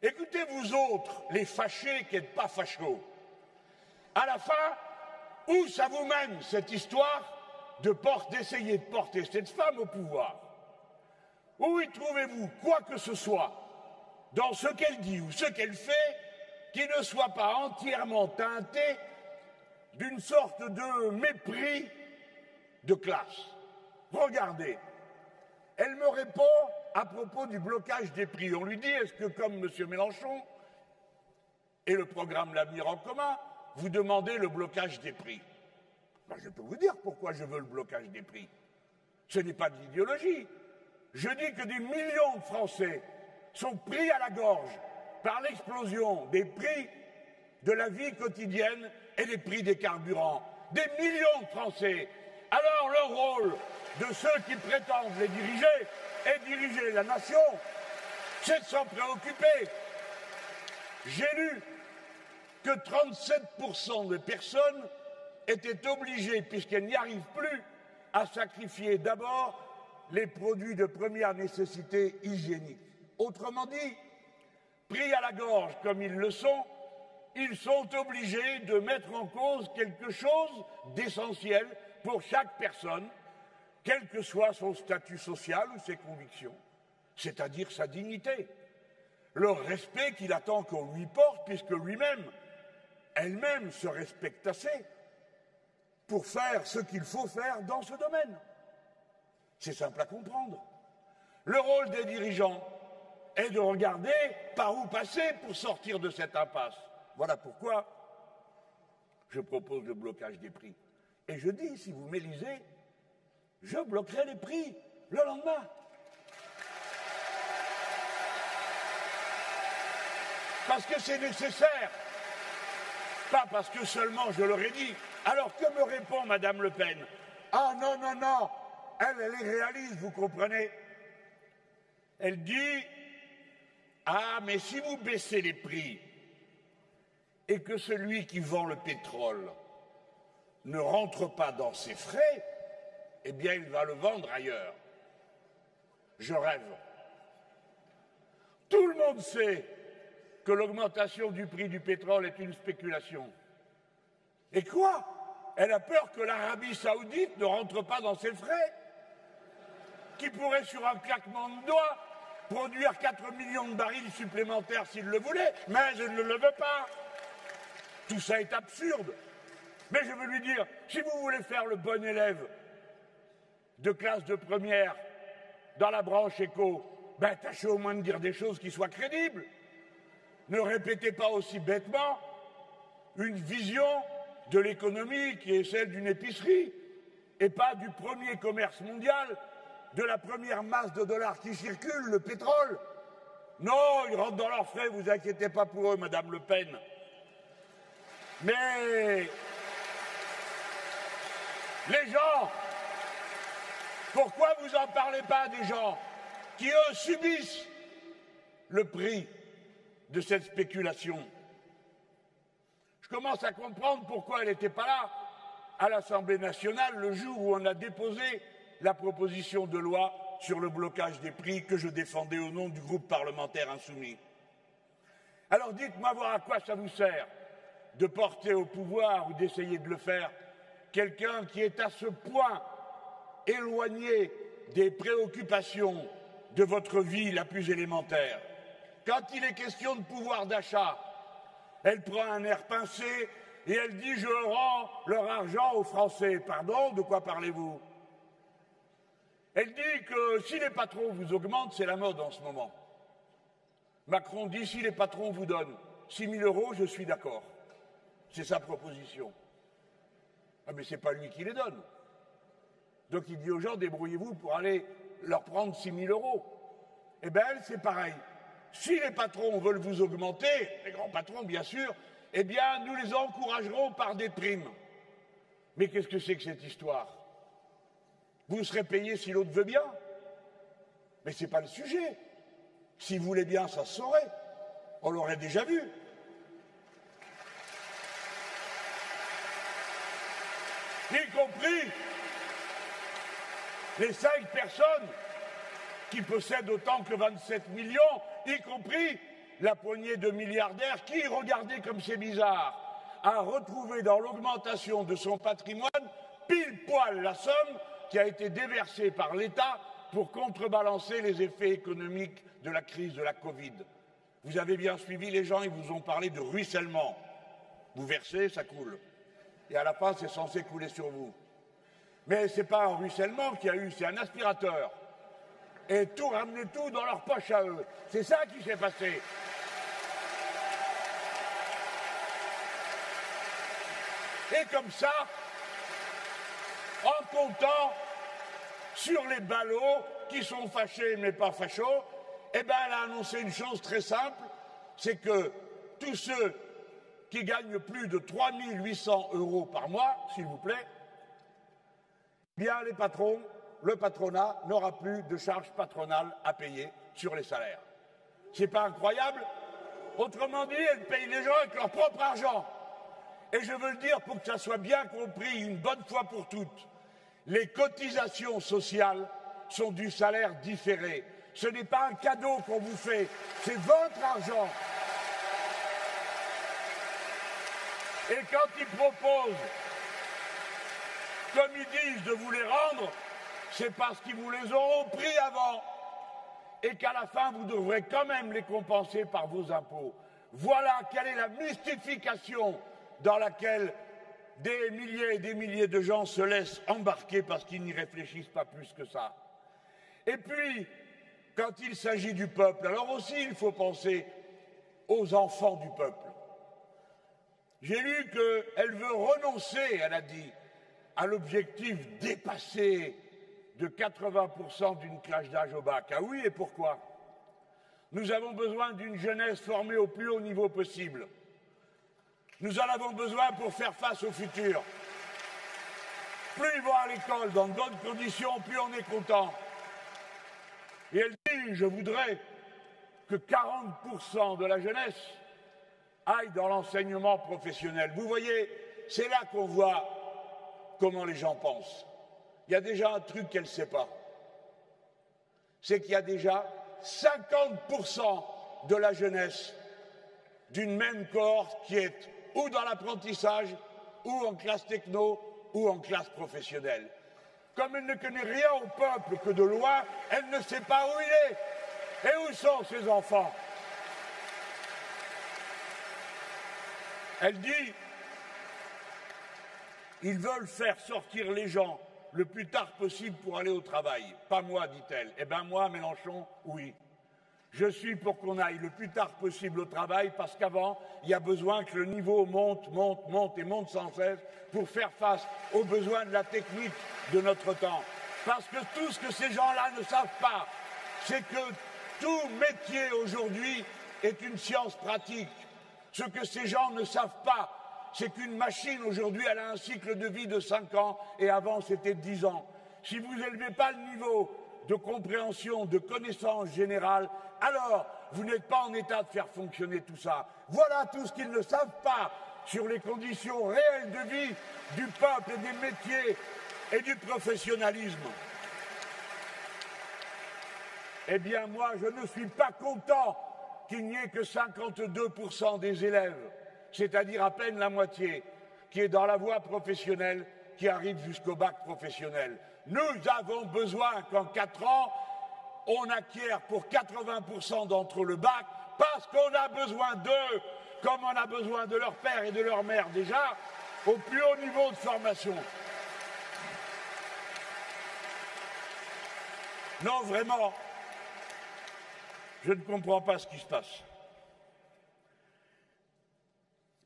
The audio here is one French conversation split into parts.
Écoutez, vous autres, les fâchés qui n'êtes pas fachos, à la fin, où ça vous mène cette histoire d'essayer de porter cette femme au pouvoir? Où y trouvez-vous quoi que ce soit dans ce qu'elle dit ou ce qu'elle fait qui ne soit pas entièrement teinté d'une sorte de mépris de classe? Regardez, elle me répond à propos du blocage des prix. On lui dit, est-ce que comme M. Mélenchon et le programme L'Avenir en commun, vous demandez le blocage des prix? Ben, je peux vous dire pourquoi je veux le blocage des prix. Ce n'est pas de l'idéologie. Je dis que des millions de Français sont pris à la gorge par l'explosion des prix de la vie quotidienne et des prix des carburants. Des millions de Français. Alors le rôle de ceux qui prétendent les diriger et diriger la nation, c'est de s'en préoccuper. J'ai lu que 37% des personnes étaient obligées, puisqu'elles n'y arrivent plus, à sacrifier d'abord les produits de première nécessité hygiénique. Autrement dit, pris à la gorge comme ils le sont, ils sont obligés de mettre en cause quelque chose d'essentiel pour chaque personne, quel que soit son statut social ou ses convictions, c'est-à-dire sa dignité, le respect qu'il attend qu'on lui porte, puisque lui-même, elle-même se respecte assez pour faire ce qu'il faut faire dans ce domaine. C'est simple à comprendre. Le rôle des dirigeants est de regarder par où passer pour sortir de cette impasse. Voilà pourquoi je propose le blocage des prix. Et je dis, si vous m'élisez, je bloquerai les prix le lendemain. Parce que c'est nécessaire. Pas parce que seulement je leur ai dit. Alors que me répond Madame Le Pen? Ah non, non, non, elle est réaliste, vous comprenez? Elle dit, ah, mais si vous baissez les prix et que celui qui vend le pétrole ne rentre pas dans ses frais, eh bien il va le vendre ailleurs. Je rêve. Tout le monde sait que l'augmentation du prix du pétrole est une spéculation. Et quoi? Elle a peur que l'Arabie saoudite ne rentre pas dans ses frais, qui pourrait sur un claquement de doigts produire 4 millions de barils supplémentaires s'il le voulait, mais elle ne le veut pas. Tout ça est absurde. Mais je veux lui dire, si vous voulez faire le bon élève de classe de première dans la branche éco, ben tâchez au moins de dire des choses qui soient crédibles. Ne répétez pas aussi bêtement une vision de l'économie qui est celle d'une épicerie et pas du premier commerce mondial, de la première masse de dollars qui circule, le pétrole. Non, ils rentrent dans leurs frais, vous inquiétez pas pour eux, Madame Le Pen. Mais les gens, pourquoi vous en parlez pas des gens qui, eux, subissent le prix de cette spéculation? Je commence à comprendre pourquoi elle n'était pas là à l'Assemblée nationale le jour où on a déposé la proposition de loi sur le blocage des prix que je défendais au nom du groupe parlementaire insoumis. Alors dites-moi voir à quoi ça vous sert de porter au pouvoir ou d'essayer de le faire quelqu'un qui est à ce point éloigné des préoccupations de votre vie la plus élémentaire. Quand il est question de pouvoir d'achat, elle prend un air pincé et elle dit « je rends leur argent aux Français ». Pardon, de quoi parlez-vous? Elle dit que si les patrons vous augmentent, c'est la mode en ce moment. Macron dit si les patrons vous donnent 6 000 €, je suis d'accord. C'est sa proposition. Ah mais c'est pas lui qui les donne. Donc il dit aux gens, débrouillez-vous pour aller leur prendre 6 000 €. Eh bien elle, c'est pareil. Si les patrons veulent vous augmenter, les grands patrons bien sûr, eh bien nous les encouragerons par des primes. Mais qu'est-ce que c'est que cette histoire? Vous serez payé si l'autre veut bien. Mais ce n'est pas le sujet. S'il voulait bien, ça se saurait. On l'aurait déjà vu. Y compris les 5 personnes qui possèdent autant que 27 millions, y compris la poignée de milliardaires qui, regardez comme c'est bizarre, a retrouvé dans l'augmentation de son patrimoine pile poil la somme qui a été déversée par l'État pour contrebalancer les effets économiques de la crise de la Covid. Vous avez bien suivi, les gens, ils vous ont parlé de ruissellement. Vous versez, ça coule. Et à la fin, c'est censé couler sur vous. Mais ce n'est pas un ruissellement qu'il y a eu, c'est un aspirateur. Et tout, ramener tout dans leur poche à eux. C'est ça qui s'est passé. Et comme ça, en comptant sur les ballots qui sont fâchés mais pas fachos, eh bien, elle a annoncé une chose très simple, c'est que tous ceux qui gagnent plus de 3 800 € par mois, s'il vous plaît, bien les patrons, le patronat n'aura plus de charges patronales à payer sur les salaires. C'est pas incroyable? Autrement dit, elle paye les gens avec leur propre argent. Et je veux le dire pour que ça soit bien compris une bonne fois pour toutes. Les cotisations sociales sont du salaire différé. Ce n'est pas un cadeau qu'on vous fait, c'est votre argent. Et quand ils proposent, comme ils disent, de vous les rendre, c'est parce qu'ils vous les auront pris avant. Et qu'à la fin, vous devrez quand même les compenser par vos impôts. Voilà quelle est la mystification dans laquelle des milliers et des milliers de gens se laissent embarquer parce qu'ils n'y réfléchissent pas plus que ça. Et puis, quand il s'agit du peuple, alors aussi il faut penser aux enfants du peuple. J'ai lu qu'elle veut renoncer, elle a dit, à l'objectif dépassé de 80% d'une classe d'âge au bac. Ah oui, et pourquoi? Nous avons besoin d'une jeunesse formée au plus haut niveau possible. Nous en avons besoin pour faire face au futur. Plus ils vont à l'école dans de bonnes conditions, plus on est content. Et elle dit, je voudrais que 40% de la jeunesse aille dans l'enseignement professionnel. Vous voyez, c'est là qu'on voit comment les gens pensent. Il y a déjà un truc qu'elle ne sait pas. C'est qu'il y a déjà 50% de la jeunesse d'une même cohorte qui est ou dans l'apprentissage, ou en classe techno, ou en classe professionnelle. Comme elle ne connaît rien au peuple que de loin, elle ne sait pas où il est. Et où sont ses enfants? Elle dit, ils veulent faire sortir les gens le plus tard possible pour aller au travail. Pas moi, dit-elle. Eh bien moi, Mélenchon, oui. Je suis pour qu'on aille le plus tard possible au travail parce qu'avant, il y a besoin que le niveau monte, monte, monte et monte sans cesse pour faire face aux besoins de la technique de notre temps. Parce que tout ce que ces gens-là ne savent pas, c'est que tout métier aujourd'hui est une science pratique. Ce que ces gens ne savent pas, c'est qu'une machine aujourd'hui, elle a un cycle de vie de 5 ans et avant c'était 10 ans. Si vous n'élevez pas le niveau de compréhension, de connaissance générale, alors vous n'êtes pas en état de faire fonctionner tout ça. Voilà tout ce qu'ils ne savent pas sur les conditions réelles de vie du peuple et des métiers et du professionnalisme. Eh bien moi, je ne suis pas content qu'il n'y ait que 52% des élèves, c'est-à-dire à peine la moitié, qui est dans la voie professionnelle, qui arrive jusqu'au bac professionnel. Nous avons besoin qu'en 4 ans, on acquiert pour 80% d'entre eux le bac, parce qu'on a besoin d'eux, comme on a besoin de leur père et de leur mère déjà, au plus haut niveau de formation. Non, vraiment, je ne comprends pas ce qui se passe.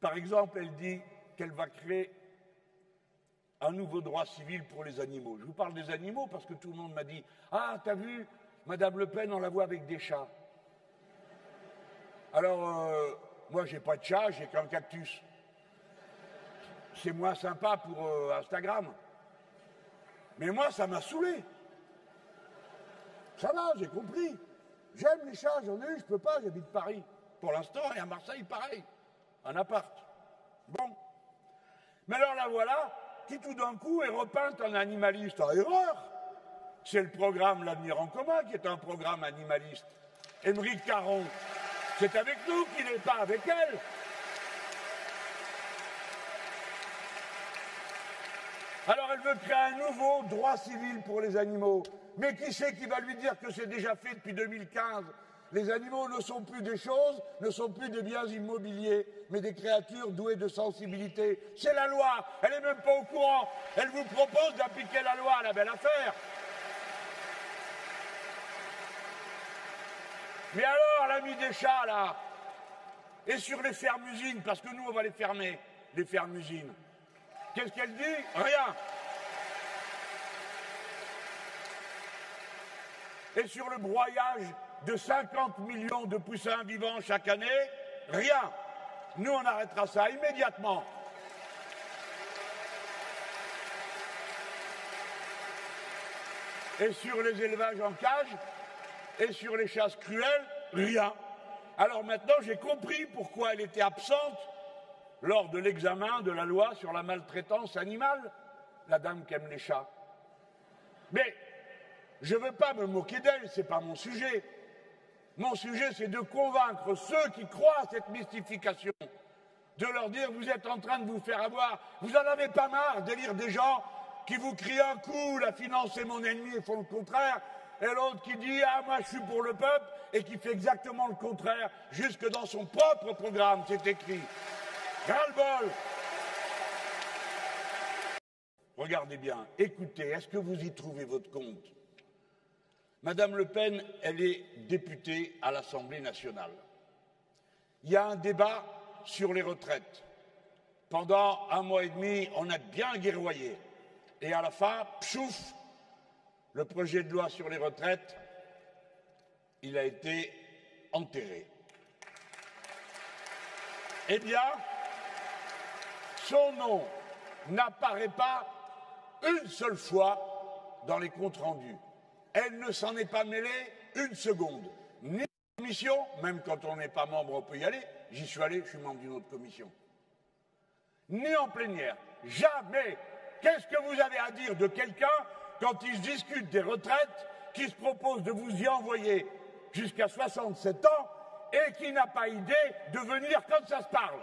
Par exemple, elle dit qu'elle va créer un nouveau droit civil pour les animaux. Je vous parle des animaux parce que tout le monde m'a dit « Ah, t'as vu, Madame Le Pen, on la voit avec des chats. » Alors, moi, j'ai pas de chat, j'ai qu'un cactus. C'est moins sympa pour Instagram. Mais moi, ça m'a saoulé. Ça va, j'ai compris. J'aime les chats, j'en ai eu, je peux pas, j'habite Paris. Pour l'instant, et à Marseille, pareil. Un appart. Bon. Mais alors la voilà, qui tout d'un coup est repeinte en animaliste. Ah, erreur! C'est le programme L'Avenir en commun qui est un programme animaliste. Émeric Caron, C'est avec nous qu'il n'est pas avec elle. Alors elle veut créer un nouveau droit civil pour les animaux. Mais qui c'est qui va lui dire que c'est déjà fait depuis 2015? Les animaux ne sont plus des choses, ne sont plus des biens immobiliers, mais des créatures douées de sensibilité. C'est la loi, elle n'est même pas au courant. Elle vous propose d'appliquer la loi, la belle affaire. Mais alors, l'ami des chats, là, et sur les fermes-usines, parce que nous, on va les fermer, les fermes-usines. Qu'est-ce qu'elle dit? Rien. Et sur le broyage de 50 millions de poussins vivants chaque année, rien. Nous, on arrêtera ça immédiatement. Et sur les élevages en cage, et sur les chasses cruelles, rien. Alors maintenant, j'ai compris pourquoi elle était absente lors de l'examen de la loi sur la maltraitance animale, la dame qui aime les chats. Mais je ne veux pas me moquer d'elle, ce n'est pas mon sujet. Mon sujet, c'est de convaincre ceux qui croient à cette mystification, de leur dire, vous êtes en train de vous faire avoir, vous en avez pas marre de lire des gens qui vous crient un coup, la finance est mon ennemi et font le contraire, et l'autre qui dit, ah moi je suis pour le peuple, et qui fait exactement le contraire, jusque dans son propre programme, c'est écrit. Ras-le-bol. Regardez bien, écoutez, est-ce que vous y trouvez votre compte? Madame Le Pen, elle est députée à l'Assemblée nationale. Il y a un débat sur les retraites. Pendant 1 mois et demi, on a bien guerroyé. Et à la fin, pchouf, le projet de loi sur les retraites, il a été enterré. Eh bien, son nom n'apparaît pas une seule fois dans les comptes rendus. Elle ne s'en est pas mêlée une seconde. Ni en commission, même quand on n'est pas membre, on peut y aller. J'y suis allé, je suis membre d'une autre commission. Ni en plénière. Jamais. Qu'est-ce que vous avez à dire de quelqu'un quand il se discute des retraites, qui se propose de vous y envoyer jusqu'à 67 ans et qui n'a pas idée de venir quand ça se parle,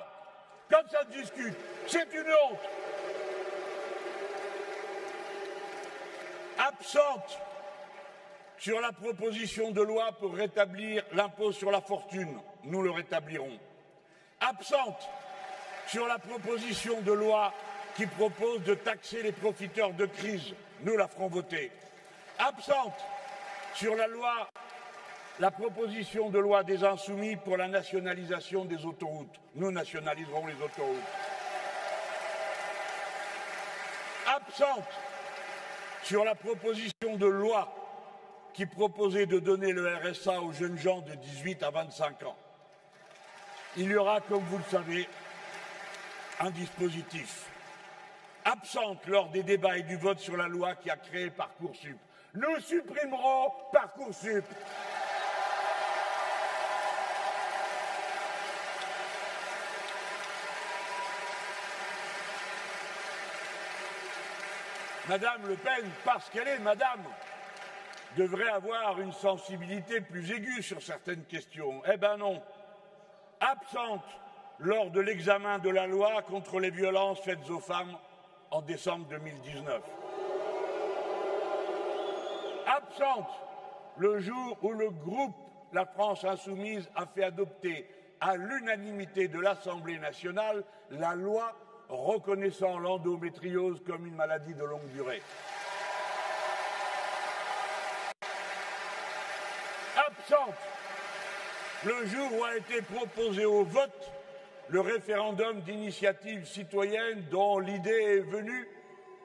quand ça se discute? C'est une honte. Absente sur la proposition de loi pour rétablir l'impôt sur la fortune, nous le rétablirons. Absente sur la proposition de loi qui propose de taxer les profiteurs de crise, nous la ferons voter. Absente sur la proposition de loi des Insoumis pour la nationalisation des autoroutes, nous nationaliserons les autoroutes. Absente sur la proposition de loi qui proposait de donner le RSA aux jeunes gens de 18 à 25 ans. Il y aura, comme vous le savez, un dispositif. Absente lors des débats et du vote sur la loi qui a créé Parcoursup. Nous supprimerons Parcoursup. Madame Le Pen, parce qu'elle est madame, devrait avoir une sensibilité plus aiguë sur certaines questions. Eh ben non. Absente lors de l'examen de la loi contre les violences faites aux femmes en décembre 2019. Absente le jour où le groupe La France Insoumise a fait adopter à l'unanimité de l'Assemblée nationale la loi reconnaissant l'endométriose comme une maladie de longue durée. Absente le jour où a été proposé au vote le référendum d'initiative citoyenne dont l'idée est venue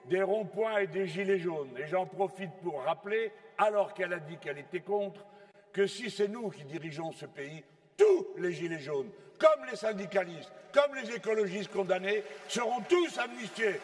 des ronds-points et des gilets jaunes. Et j'en profite pour rappeler, alors qu'elle a dit qu'elle était contre, que si c'est nous qui dirigeons ce pays, tous les gilets jaunes, comme les syndicalistes, comme les écologistes condamnés, seront tous amnistiés.